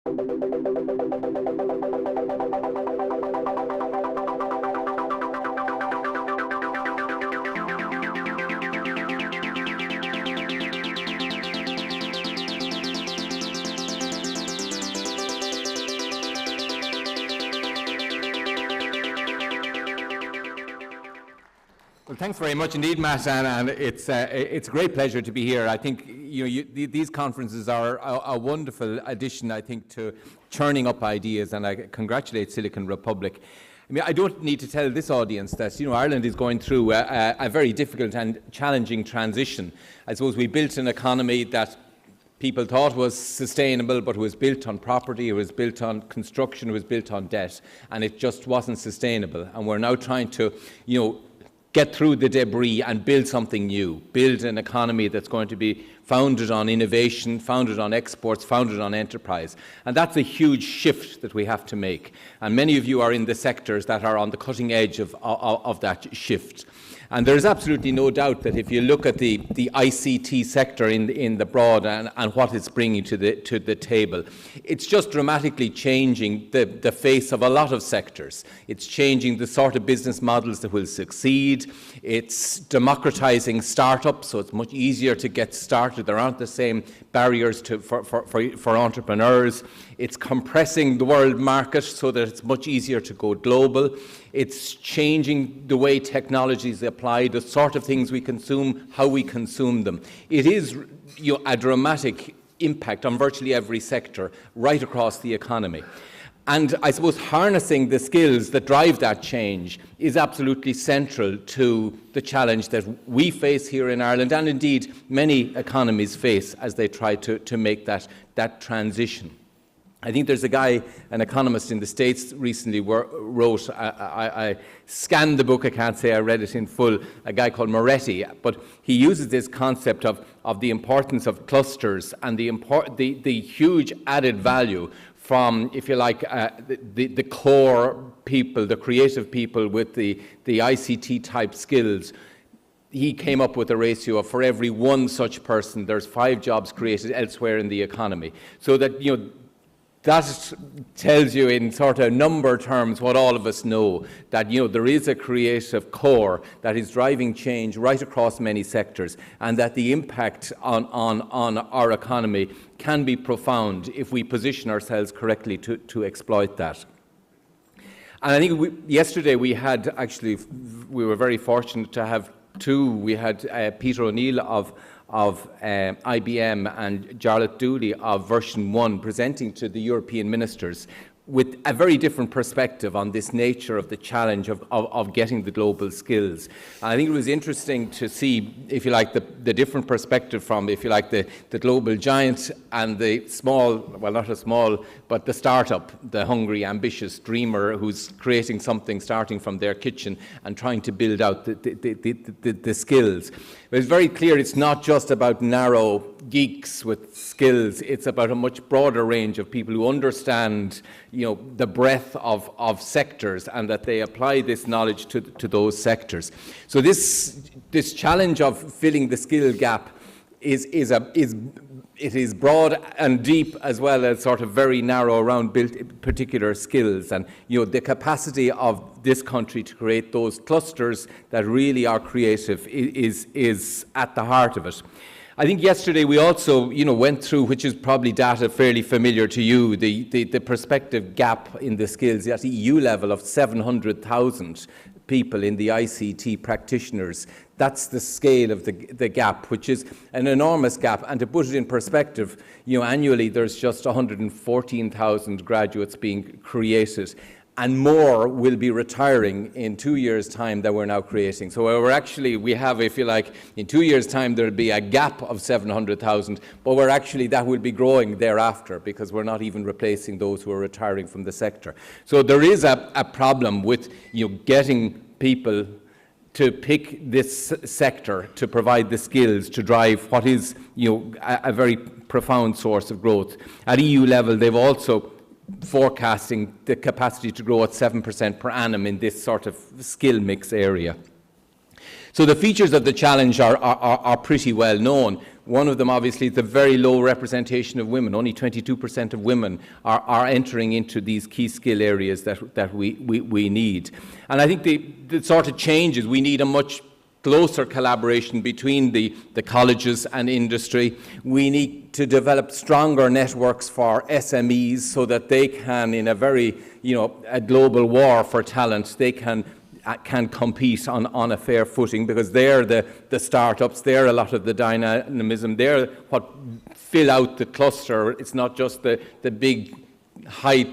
Well, thanks very much indeed, Matt, and it's a great pleasure to be here. I think these conferences are a wonderful addition, I think, to churning up ideas, and I congratulate Silicon Republic. I mean, I don't need to tell this audience that Ireland is going through a very difficult and challenging transition. I suppose we built an economy that people thought was sustainable, but it was built on property, it was built on construction, it was built on debt, and it just wasn't sustainable. And we're now trying to, get through the debris and build something new, build an economy that's going to be founded on innovation, founded on exports, founded on enterprise. And that's a huge shift that we have to make. And many of you are in the sectors that are on the cutting edge of that shift. And there is absolutely no doubt that if you look at the ICT sector in the broad and what it's bringing to the table, it's just dramatically changing the face of a lot of sectors. It's changing the sort of business models that will succeed. It's democratizing startups, so it's much easier to get started. There aren't the same barriers for entrepreneurs. It's compressing the world market so that it's much easier to go global. It's changing the way technologies apply, the sort of things we consume, how we consume them. It is a dramatic impact on virtually every sector right across the economy. And I suppose harnessing the skills that drive that change is absolutely central to the challenge that we face here in Ireland, and indeed many economies face as they try to make that transition. I think there's a guy, an economist in the States recently wrote, I scanned the book, I can't say I read it in full, a guy called Moretti, but he uses this concept of the importance of clusters and the huge added value from, if you like, the core people, the creative people with the ICT type skills. He came up with a ratio of for every one such person, there's 5 jobs created elsewhere in the economy. So that, that tells you in sort of number terms what all of us know, that there is a creative core that is driving change right across many sectors, and that the impact on our economy can be profound if we position ourselves correctly to exploit that. And I think yesterday we were very fortunate to have 2. We had Peter O'Neill of IBM and Jarlath Dooley of version 1 presenting to the European ministers with a very different perspective on this nature of the challenge of getting the global skills. And I think it was interesting to see, if you like, the different perspective from, if you like, the global giant and the small, well, not a small, but the startup, the hungry, ambitious dreamer who's creating something starting from their kitchen and trying to build out the skills. But it's very clear it's not just about narrow geeks with skills, it's about a much broader range of people who understand the breadth of sectors, and that they apply this knowledge to those sectors. So this challenge of filling the skill gap it is broad and deep, as well as sort of very narrow around built particular skills. And the capacity of this country to create those clusters that really are creative is at the heart of it. I think yesterday we also, went through, which is probably data fairly familiar to you, the prospective gap in the skills at EU level of 700,000 people in the ICT practitioners. That's the scale of the gap, which is an enormous gap. And to put it in perspective, annually there's just 114,000 graduates being created, and more will be retiring in 2 years' time that we're now creating. So we have, if you like, in 2 years' time there'll be a gap of 700,000, but that will be growing thereafter, because we're not even replacing those who are retiring from the sector. So there is a problem with getting people to pick this sector, to provide the skills to drive what is a very profound source of growth. At EU level, they've also forecasting the capacity to grow at 7% per annum in this sort of skill mix area. So the features of the challenge are pretty well known. One of them, obviously, is the very low representation of women. Only 22% of women are entering into these key skill areas that we need. And I think the sort of changes, we need a much closer collaboration between the colleges and industry. We need to develop stronger networks for SMEs so that they can, in a very, a global war for talent, they can compete on a fair footing, because they're the startups, they're a lot of the dynamism, they're what fill out the cluster. It's not just the big high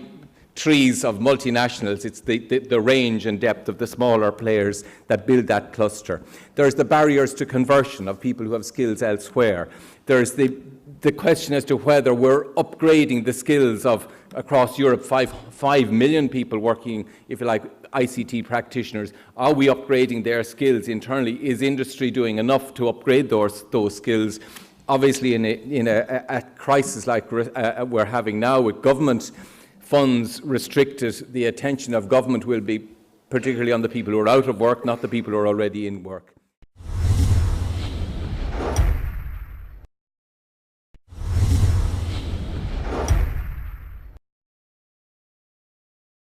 trees of multinationals, it's the range and depth of the smaller players that build that cluster. There's the barriers to conversion of people who have skills elsewhere. There's the question as to whether we're upgrading the skills of, across Europe, 5 million people working, if you like, ICT practitioners. Are we upgrading their skills internally? Is industry doing enough to upgrade those skills? Obviously, in a crisis like we're having now, with government funds restricted, the attention of government will be particularly on the people who are out of work, not the people who are already in work.